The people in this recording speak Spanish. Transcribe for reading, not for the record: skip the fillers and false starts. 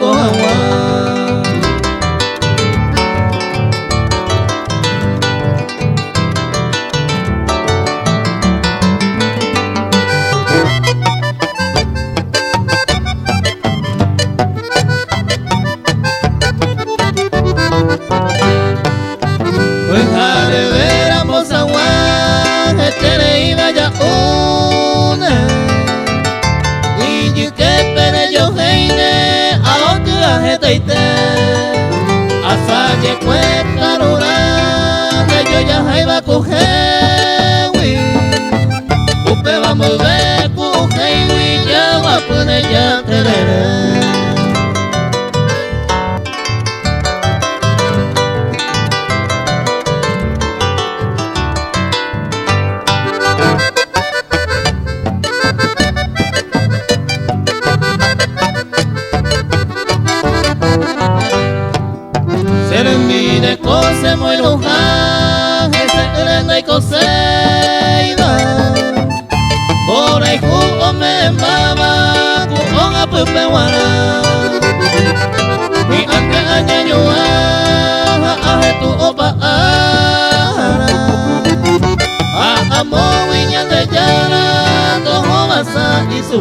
kohawa. Wehare vera mosawa hetere iba ya una y que pere yo heine a otra hetaite asa que cuesta rura que yo ya iba a coger upe vamos ver coger ya va a poner ya terere. Mire cose muy luja, ese grande y coseida. Por ahí jugo me mama, con a pupe guara. Y antes añeñua, a tu opa ara. A amo viña de llana, tojo basa y su